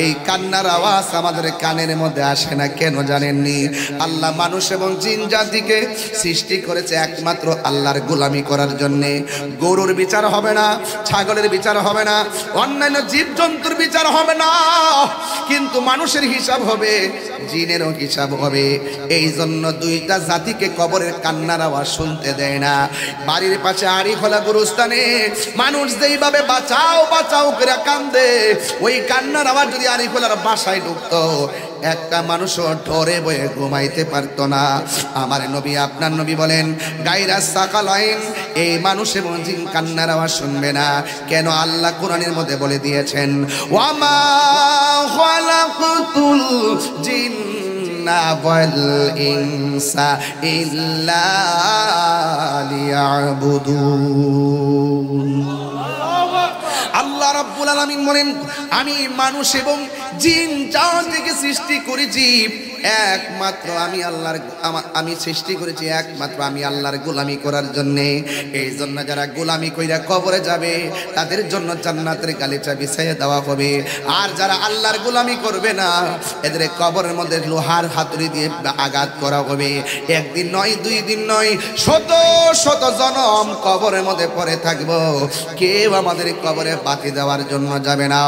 এই কান্নার আওয়াজ আমাদের কানের মধ্যে আসে না কেন জানেননি? আল্লাহ মানুষ এবং জিন জাতিকে সৃষ্টি করেছে একমাত্র আল্লাহর গোলামি করার জন্য। গরুর বিচার হবে না, ছাগলের বিচার হবে না, অন্যান্য জীবজন্তুর বিচার হবে না, কিন্তু মানুষের হিসাব হবে, জিনেরও হিসাব হবে। এই জন্য দুইটা জাতিকে কবরের কান্নার আওয়াজ শুনতে দেয় না। বাড়ির পাশে আড়ি খোলা গুরুস্থানে মানুষ যেইভাবে বাঁচাও বাঁচাও করে কান্দে, ওই কান্নার আওয়াজ যদি আড়ি খোলার বাসায় ঢুকতো, একটা মানুষও ডরে বয়ে ঘুমাইতে পারতো না। আমার নবী, আপনার নবী বলেন, গায়রা সাকালাইন, এই মানুষ এবং জিন কান্নার আওয়াজ শুনবে না কেন? আল্লাহ কোরআনের মধ্যে বলে দিয়েছেন, ওয়ামা খালাকতুল জিন্না ওয়াল ইনসা ইল্লা লিয়াবুদুন। আল্লাহ রাব্বুল আলামিন বলেন, আমি মানুষ এবং জিন জাতিকে সৃষ্টি করেছি একমাত্র আমি সৃষ্টি করেছি একমাত্র আমি আল্লাহর গোলামি করার জন্যে। এই জন্য যারা গোলামি কইরা কবরে যাবে তাদের জন্য জান্নাতের গালিচা বিছাইয়ে দেওয়া হবে। আর যারা আল্লাহর গোলামি করবে না, এদের কবরের মধ্যে লোহার হাতুড়ি দিয়ে আঘাত করা হবে। একদিন নয়, দুই দিন নয়, শত শত জনম কবরের মধ্যে পড়ে থাকবো, কেউ আমাদের কবরে বাতি দেওয়ার জন্য যাবে না।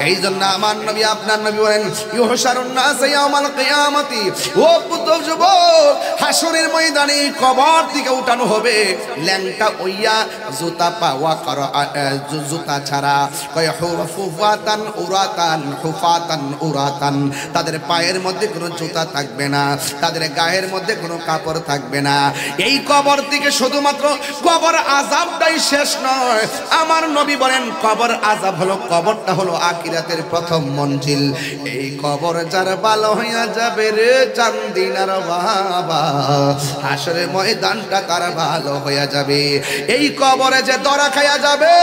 এই জন্য আমার নবী, আপনার নবী বলেন, ইউহশারুন নাস ইয়াউমাল কিয়ামতি, ও পুত্র যুবক, হাসরের ময়দানে কবর থেকে উঠানো হবে ল্যাংটা ওইয়া, জুতা পাওয়া করো, জুতা ছাড়া, কয় হুফাতান উরাতান, হুফাতান উরাতান, তাদের পায়ের মধ্যে কোনো জুতা থাকবে না, তাদের গায়ের মধ্যে কোনো কাপড় থাকবে না। এই কবর থেকে শুধুমাত্র কবর আযাবটাই শেষ নয়। আমার নবী বলেন, কবর আযাব হলো, কবরটা হলো আখিরাতের প্রথম মঞ্জিল। এই কবর যার ভালো হইয়া যাবে রে চান্দিনার বাবা, হাসরের ময়দানটা তার ভালো হইয়া যাবে। এই কবরে যে দরা খাইয়া যাবে,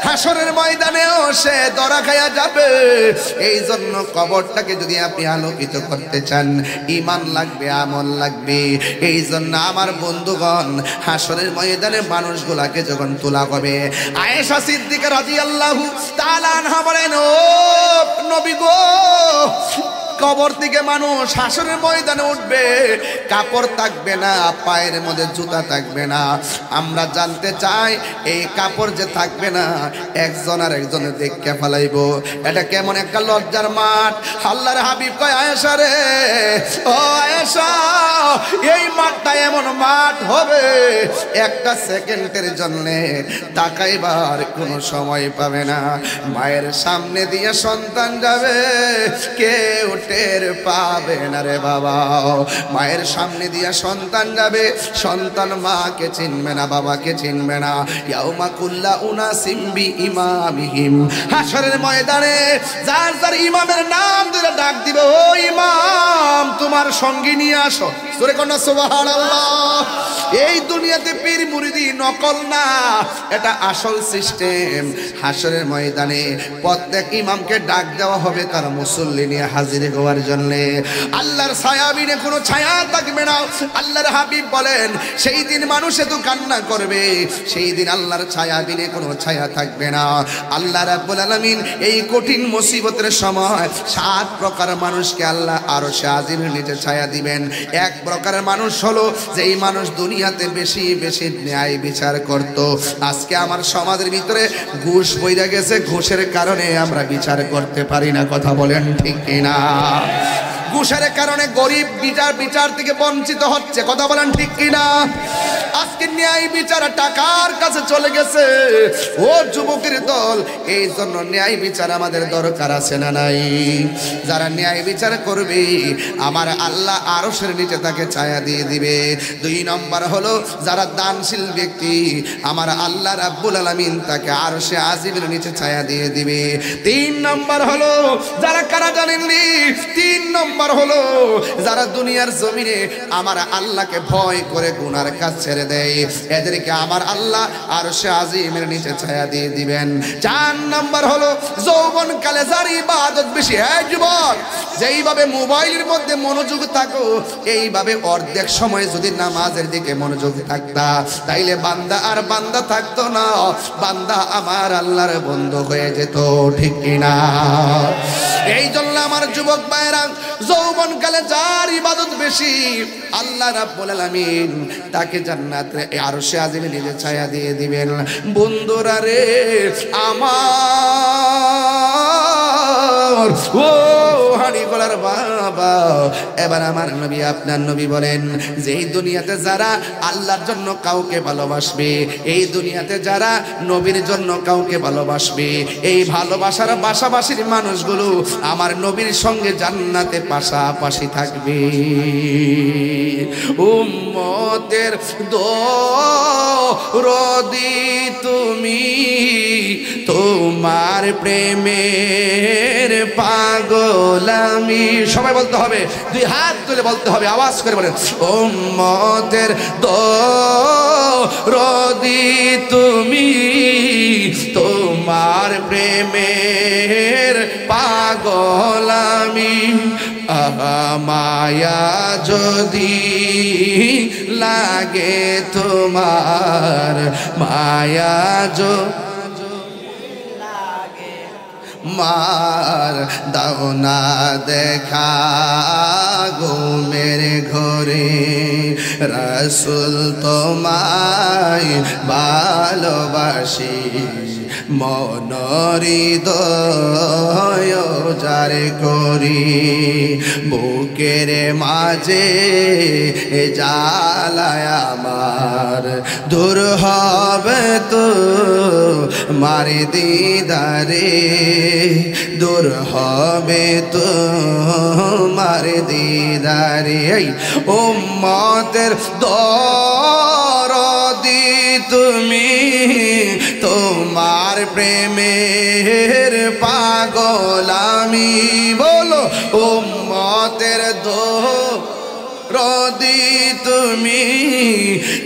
হাসরের ময়দানেও সে দরা খাইয়া যাবে। এই জন্য কবরটাকে যদি আপনি আলোকিত করতে চান, ঈমান লাগবে, আমল লাগবে। এই জন্য আমার বন্ধুগণ, হাসরের ময়দানে মানুষগুলাকে যখন তোলা হবে, আয়েশা সিদ্দিকা রাদিয়াল্লাহু তাআলা আনহা বলেন, ও নবী গো, কবর থেকে মানুষ হাসরের ময়দানে উঠবে, কাপড় থাকবে না, পায়ের মধ্যে জুতা থাকবে না। আমরা জানতে চাই, এই কাপড় যে থাকবে না, একজন আর একজনের দেখে ফেলাইব। এটা কেমন একটা লজ্জার মাঠ। আল্লাহর হাবিব কয়, আয়েশা রে, ও আয়েশা, এই মাঠটা এমন মাঠ হবে, একটা সেকেন্ডের জন্য তাকাইবার কোনো সময় পাবে না। মায়ের সামনে দিয়ে সন্তান যাবে, কেউ টের পাবে না রে বাবা। মায়ের সামনে দিয়া সন্তান যাবে, সন্তান মাকে চিনবে না, বাবাকে চিনবে না। ইয়াউমা কুল্লা উনাসিম বিইমামিহিম, হাসরের ময়দানে যার যার ইমামের নাম ধরে ডাক দিবে, ও ইমাম, তোমার সঙ্গী নিয়ে আসো। সূরা কন্যা, সুবহানাল্লাহ। এই দুনিয়াতে পীর মুরিদি নকল না, এটা আসল সিস্টেম। হাসরের ময়দানে প্রত্যেক ইমামকে ডাক দেওয়া হবে তার মুসল্লি নিয়ে হাজির হওয়ার জন্য। আল্লাহর ছায়া বিনে কোনো ছায়া থাকবে না। আল্লাহর হাবিব বলেন, সেই দিন মানুষ এত কান্না করবে, সেই দিন আল্লাহর ছায়া বিনে কোনো ছায়া থাকবে না। আল্লাহ রাব্বুল আলামিন এই কঠিন মুসিবতের সময় 7 প্রকার মানুষকে আল্লাহ আরশে আজিমের নিচে ছায়া দিবেন। এক প্রকারের মানুষ হলো যেই মানুষ দুনিয়াতে বেশি বেশি ন্যায় বিচার করত। আজকে আমার সমাজের ভিতরে ঘুষ বইরা গেছে, ঘুষের কারণে আমরা বিচার করতে পারি না। কথা বলেন ঠিক কিনা? ঘুষের কারণে গরিব বিচার থেকে বঞ্চিত হচ্ছে। কথা বলেন ঠিক কিনা? আজকে ন্যায় বিচার টাকার কাছে চলে গেছে। ও যুবকের দল, এই জন্য ন্যায় বিচার আমাদের দরকার আছে না নাই? যারা ন্যায় বিচার করবে, আমার আল্লাহ আরশের নিচে তাকে ছায়া দিয়ে দিবে। 2 নম্বর হলো যারা দানশীল ব্যক্তি, আমার আল্লাহ রাব্বুল আলামিন তাকে আরশে আজিমের নিচে ছায়া দিয়ে দিবে। 3 নম্বর হলো যারা কারা জানেননি, 3 নম্বর হলো যারা দুনিয়ার জমিনে আমার আল্লাহকে ভয় করে গুনার কাজ ছেড়ে দেয়, এদেরকে আমার আল্লাহ আরশে আজিমের নিচে ছায়া দিয়ে দিবেন। 4 নম্বর হলো যৌবনকালে যার ইবাদত বেশি। হ্যাঁ যুবক, যেইভাবে মোবাইলের মধ্যে মনোযোগ থাকো, এইভাবে অর্ধেক সময় যদি নামাজের দিকে মনোযোগ থাকতা, তাইলে বান্দা আর বান্দা থাকতো না, বান্দা আমার আল্লাহর বন্ধু হয়ে যেত, ঠিক কিনা? এই জন্য আমার যুবক ভাইরা, যৌবনকালে যার ইবাদত বেশি, আল্লাহ রাব্বুল আলামিন তাকে জান্নাতে আরশে আজিমে নিজে ছায়া দিয়ে দিবেন। বন্ধুরা রে আমার, ও হাড়ি গলার বাবা, এবার আমার নবী আপনার নবী বলেন, যে এই দুনিয়াতে যারা আল্লাহর জন্য কাউকে ভালোবাসবে, এই দুনিয়াতে যারা নবীর জন্য কাউকে ভালোবাসবে, এই ভালোবাসার পাশাপাশির মানুষগুলো আমার নবীর সঙ্গে জান্নাতে পাশাপাশি থাকবে। উম্মতের দরদি তুমি, তোমার প্রেমের পাগল আমি। সবাই বলতে হবে, 2 হাত তুলে বলতে হবে, আওয়াজ করে বলেন, উম্মতের দরদি তুমি, তোমার প্রেমের পাগল আমি। মায়া যদি লাগে তোমার, মায়া লাগে মার দাও না দেখা ঘুমের ঘরে, রাসূল তোমায় ভালোবাসি, মনহৃদয় যার করি, বুকের মাঝে জ্বালায় আমার, দূর হবে তো মার দিদারে, দূর হবে তো মার দিদারে। উম্মতের দরদি তুমি, তোমার প্রেমের পাগল আমি। বলো, উম্মতের দরদি তুমি,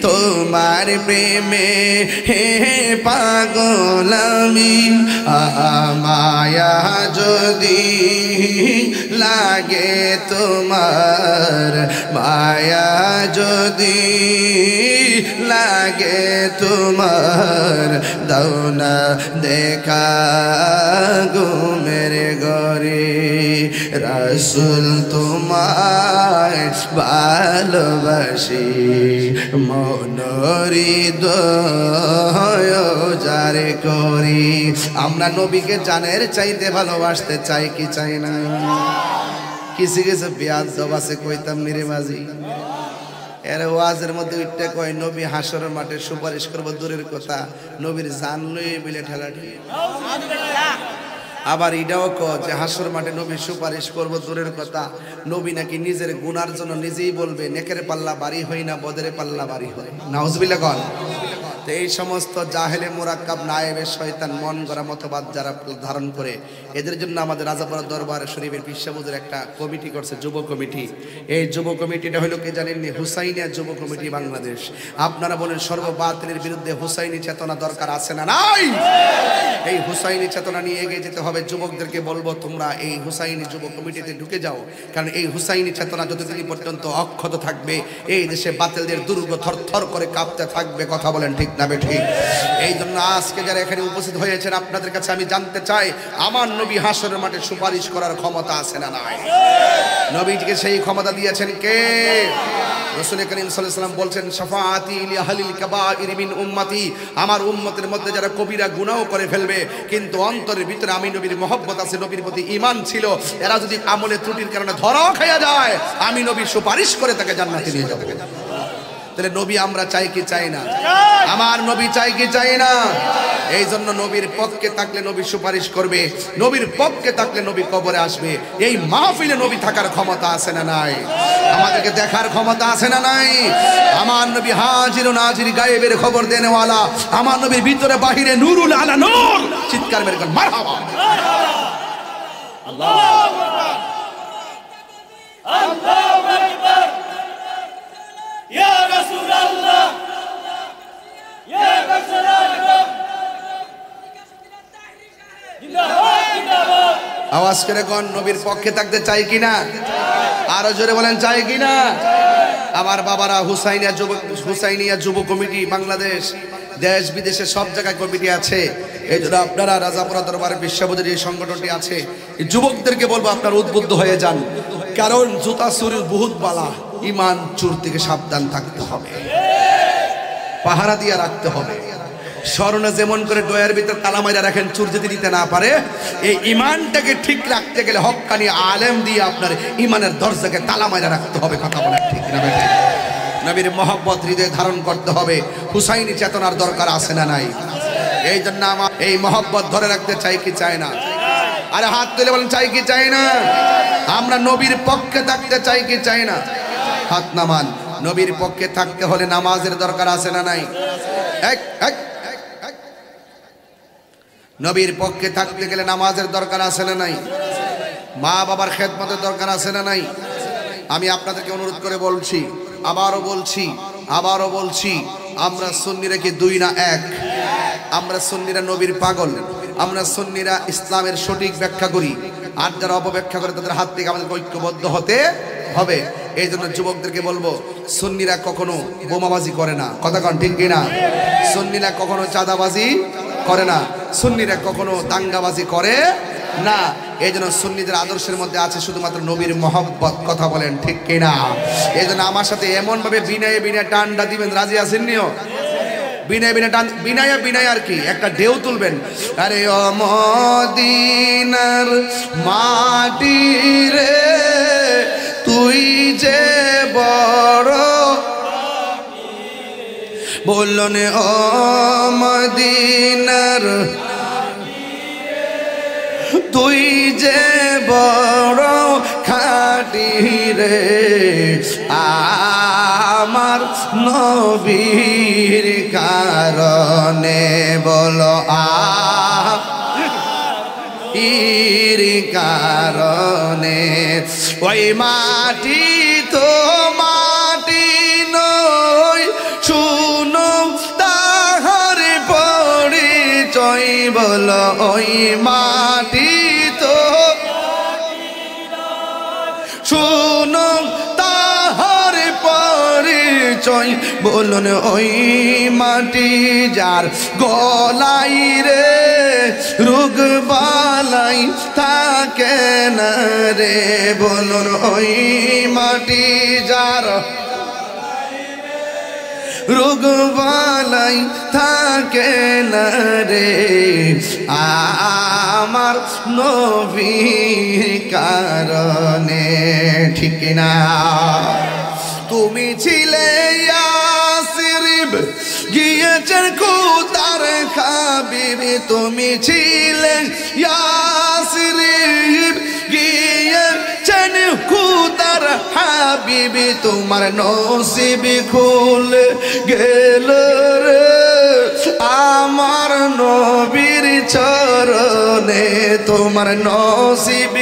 তোমার প্রেমে পাগল আমি। মায়া যদি লাগে তোমার, মায়া যদি লাগে তোমার, দাও না দেখা ঘুমের ঘরে, রাসূল তোমায় ভালোবাসি, মনহৃদয় যার করি। আমরা নবীকে জানের চাইতে ভালোবাসতে চাই কি চাই না? কিছু কিছু বেয়াদব আছে, কইতাম নিরে বাজি, এর ওয়াজের মধ্যে উঠতে কয় নবী হাসরের মাঠে সুপারিশ করবো, দূরের কথা নবীর জান লয়ে বিলে ঠেলাঠেলি। আবার এটাও কয় যে হাসর মাঠে নবী সুপারিশ করবো, দূরের কথা নবী নাকি নিজের গুনার জন্য নিজেই বলবে, নেকের পাল্লা বাড়ি হয় না, বদের পাল্লা বাড়ি হয়। নাউজুবিল্লাহ কন। তো এই সমস্ত জাহেলে মুরাক্কাব নায়েবে শয়তান মন গড়া মতবাদ যারা ধারণ করে, এদের জন্য আমাদের রাজাপুরা দরবার শরীফের পিসাবুদের একটা কমিটি করছে, যুব কমিটি। এই যুব কমিটিটা হলো কি জানেননি? হুসাইনিয়া যুব কমিটি বাংলাদেশ। আপনারা বলেন সর্ববাতিলের বিরুদ্ধে হুসাইনি চেতনা দরকার আছে না নাই? এই হুসাইনি চেতনা নিয়ে এগিয়ে যেতে হবে। যুবকদেরকে বলবো, তোমরা এই হুসাইনি যুব কমিটিতে ঢুকে যাও, কারণ এই হুসাইনি চেতনা যতদিন পর্যন্ত অক্ষত থাকবে, এই দেশে বাতিলদের দুর্গ থরথর করে কাঁপতে থাকবে। কথা বলেন ঠিক না বেঠিক? এই জন্য আজকে যারা এখানে উপস্থিত হয়েছেন, আপনাদের কাছে আমি জানতে চাই, আমার নবী হাসরের মাঠে সুপারিশ করার ক্ষমতা আছে না নাই? নবীজিকে সেই ক্ষমতা দিয়েছেন কে? রাসূল করিম সাল্লাল্লাহু আলাইহি ওয়াসাল্লাম বলছেন, শাফাআতি লি আহলিল কাবাইর মিন উম্মতি, আমার উম্মতের মধ্যে যারা কবিরা গুনাহ করে ফেলবে কিন্তু অন্তরের ভিতরে আমি নবীর মহব্বত আছে, নবীর প্রতি ঈমান ছিল, এরা যদি আমলে ত্রুটির কারণে ধরা খায়া যায়, আমি নবী সুপারিশ করে তাকে জান্নাতে নিয়ে যাব। তাহলে নবী আমরা চাই কি চাই না? আমার নবী চাই কি চাই না? এই জন্য নবীর পক্ষে থাকলে নবী সুপারিশ করবে, নবীর পক্ষে থাকলে নবী কবরে আসবে। এই মাহফিলে নবী থাকার ক্ষমতা আছে না নাই? আমাদেরকে দেখার ক্ষমতা আছে না নাই? আমার নবী হাজির ও নাজির, গায়েবের খবর দেনেওয়ালা, আমার নবীর ভিতরে বাহিরে নূরুল আলা নূর। চিৎকার মেরে বলেন মারহাবা। আল্লাহু আকবার। আওয়াজ করে কোন নবীর পক্ষে থাকতে চাই কিনা? আরো জোরে বলেন চাই কিনা? আমার বাবারা হুসাইনিয়া যুব কমিটি বাংলাদেশ দেশ বিদেশে সব জায়গায় কমিটি আছে। এই জন্য আপনারা রাজাপুরা দরবারে বিশ্ববিদ্যালয় এই সংগঠনটি আছে, এই যুবকদেরকে বলবো আপনারা উদ্বুদ্ধ হয়ে যান, কারণ জুতা চুরির বহুত বালা, ইমান চুর থেকে সাবধান থাকতে হবে, পাহারা দিয়ে রাখতে হবে। স্মরণে যেমন করে ডয়ের ভিতর তালা মাইরা রাখেন চুর যদি দিতে না পারে, এই ইমানটাকে ঠিক রাখতে গেলে হক্কানি আলেম দিয়ে আপনার ইমানের দরজাকে তালা মাইরা রাখতে হবে। কথা বলেন ঠিক না বেঠিক? নবীর মহব্বত হৃদয়ে ধারণ করতে হবে। হুসাইনি চেতনার দরকার আছে না নাই? এই জন্য আমার এই মহব্বত ধরে রাখতে চাই কি চাই না? আরে হাত তুলে বলেন চাই কি চাই না? আমরা নবীর পক্ষে থাকতে চাই কি চাই না? হাত নামান। নবীর পক্ষে থাকতে হলে নামাজের দরকার আছে না নাই? নবীর পক্ষে থাকতে গেলে নামাজের দরকার আছে না নাই? মা বাবার খেদমতের দরকার আছে না নাই? আমি আপনাদেরকে অনুরোধ করে বলছি, আবারও বলছি, আমরা সুন্নিরা কি দুই না এক? আমরা সুন্নিরা নবীর পাগল, আমরা সুন্নিরা ইসলামের সঠিক ব্যাখ্যা করি, আর যারা অপব্যাখ্যা করে তাদের হাত থেকে আমাদের ঐক্যবদ্ধ হতে হবে। এই জন্য যুবকদেরকে বলবো, সুন্নিরা কখনো বোমাবাজি করে না। কথা কন ঠিক কিনা? সুন্নিরা কখনো চাঁদাবাজি করে না, সুন্নিরা কখনো দাঙ্গাবাজি করে না। এই জন্য সুন্নিদের আদর্শের মধ্যে আছে শুধুমাত্র নবীর মহব্বত। কথা বলেন ঠিক কিনা? এই জন্য আমার সাথে এমন ভাবে বিনয়ে বিনয়ে টানটা দিবেন, রাজি আছেন নিও? বিনয় বিনয় টান, বিনয় আর কি একটা ঢেউ তুলবেন। আরে ও মদিনার মাটি রে, তুই যে বড়, বললেন ও মদিনার তুই যে বড় খাঁটি রে, আমার নবীর কারণে বলো এর কারণে ওই মাটি তো মাটি নয়, শুনো তাহার পরিচয় বলো ওই মাটি তো, শুনো তাহার পরিচয় বলুন ওই মাটি যার গলাই রে রোগ বালাই থাকে না রে, বলুন ওই মাটি যার রোগ বালাই থাকে না রে, আমার নবীর কারণে। ঠিক না? তুমি ছিলে ইয়াসরিব গিয়েছেন খুদার হাবিব, তুমি ছিলে ইয়াসরিব গিয়েছেন খুদার হাবিব, তোমার নসিব খুলে গেল রে আমার নবীর চরণে, তোমার নসিব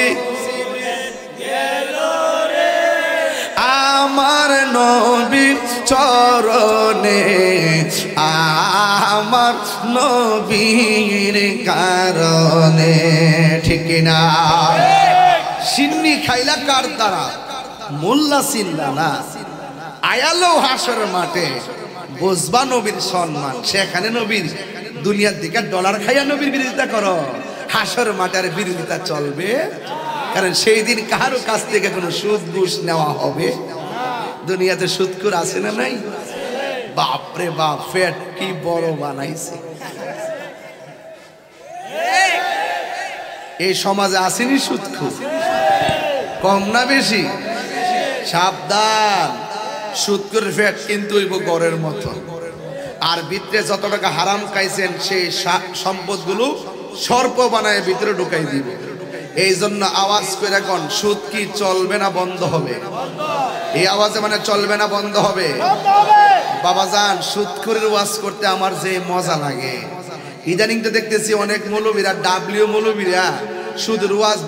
আমার নবীর চরণে, আমার নবীর কারণে। ঠিক না? সিন্নি খাইলা কার দ্বারা? মোল্লা চিনলা না, আয়ালো হাসর মাঠে বুঝবা নবীর সম্মান, সেখানে নবীর দুনিয়ার দিকে ডলার খাইয়া নবীর বিরোধিতা করো, হাসর মাঠের বিরোধিতা চলবে? কারণ সেই দিন কারো কাছ থেকে কোনো সুদ ঘুষ নেওয়া হবে? দুনিয়াতে সুদখোর আছে না নাই? বাপরে বাপ, ফেট কি বড় বানাইছে। এই সমাজে আসেনি সুদখোর? কম না বেশি? সাবধান, সুদখোর ফেট কিন্তু হইব গড়ের মতো। আর ভিতরে যত টাকা হারাম খাইছেন সেই সম্পদগুলো সর্প বানায় ভিতরে ঢুকাই দিব। এই জন্য আওয়াজ করে এখন, সুদ কি চলবে না বন্ধ হবে? এই আওয়াজে মানে চলবে না বন্ধ হবে? বাবাজান, সুদখোরের ওয়াজ করতে আমার যে মজা লাগে, ইদানিং তো দেখতেছি অনেক মৌলবীরা, ডাব্লিউ মৌলবীরা শুধু ওয়াজ